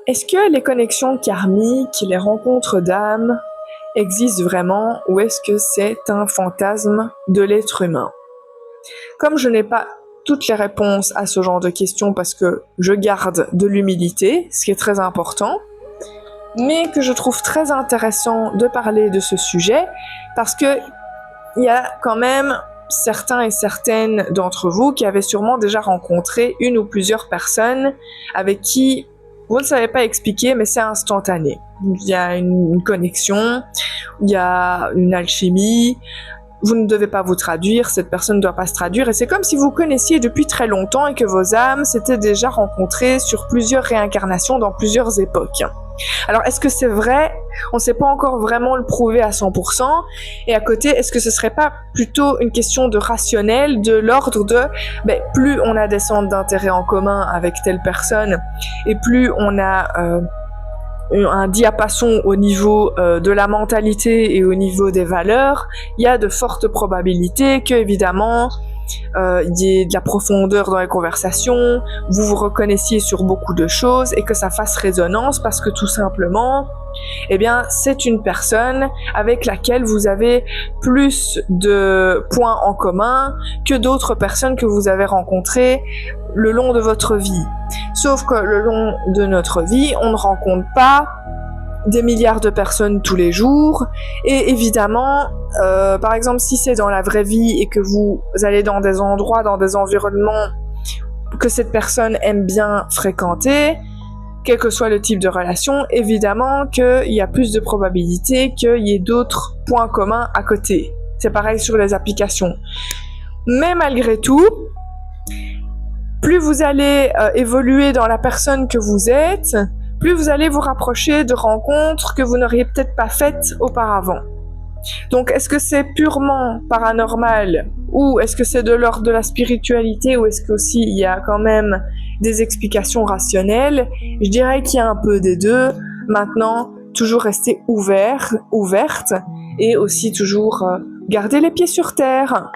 Est-ce que les connexions karmiques, les rencontres d'âmes existent vraiment ou est-ce que c'est un fantasme de l'être humain? Comme je n'ai pas toutes les réponses à ce genre de questions parce que je garde de l'humilité, ce qui est très important, mais que je trouve très intéressant de parler de ce sujet parce que il y a quand même certains et certaines d'entre vous qui avaient sûrement déjà rencontré une ou plusieurs personnes avec qui vous ne savez pas expliquer, mais c'est instantané. Il y a une connexion, il y a une alchimie, vous ne devez pas vous traduire, cette personne ne doit pas se traduire, et c'est comme si vous connaissiez depuis très longtemps et que vos âmes s'étaient déjà rencontrées sur plusieurs réincarnations dans plusieurs époques. Alors, est-ce que c'est vrai? On ne sait pas encore vraiment le prouver à 100%. Et à côté, est-ce que ce serait pas plutôt une question de rationnel, de l'ordre de plus on a des centres d'intérêt en commun avec telle personne, et plus on a un diapason au niveau de la mentalité et au niveau des valeurs, il y a de fortes probabilités que, évidemment, il y ait de la profondeur dans les conversations, vous vous reconnaissiez sur beaucoup de choses et que ça fasse résonance parce que tout simplement, eh bien, c'est une personne avec laquelle vous avez plus de points en commun que d'autres personnes que vous avez rencontrées le long de votre vie. Sauf que le long de notre vie, on ne rencontre pas des milliards de personnes tous les jours et évidemment par exemple si c'est dans la vraie vie et que vous allez dans des endroits, dans des environnements que cette personne aime bien fréquenter, quel que soit le type de relation, évidemment qu'il y a plus de probabilités qu'il y ait d'autres points communs à côté. C'est pareil sur les applications. Mais malgré tout, plus vous allez évoluer dans la personne que vous êtes, plus vous allez vous rapprocher de rencontres que vous n'auriez peut-être pas faites auparavant. Donc, est-ce que c'est purement paranormal ou est-ce que c'est de l'ordre de la spiritualité ou est-ce qu'aussi il y a quand même des explications rationnelles? Je dirais qu'il y a un peu des deux. Maintenant, toujours rester ouverte et aussi toujours garder les pieds sur terre.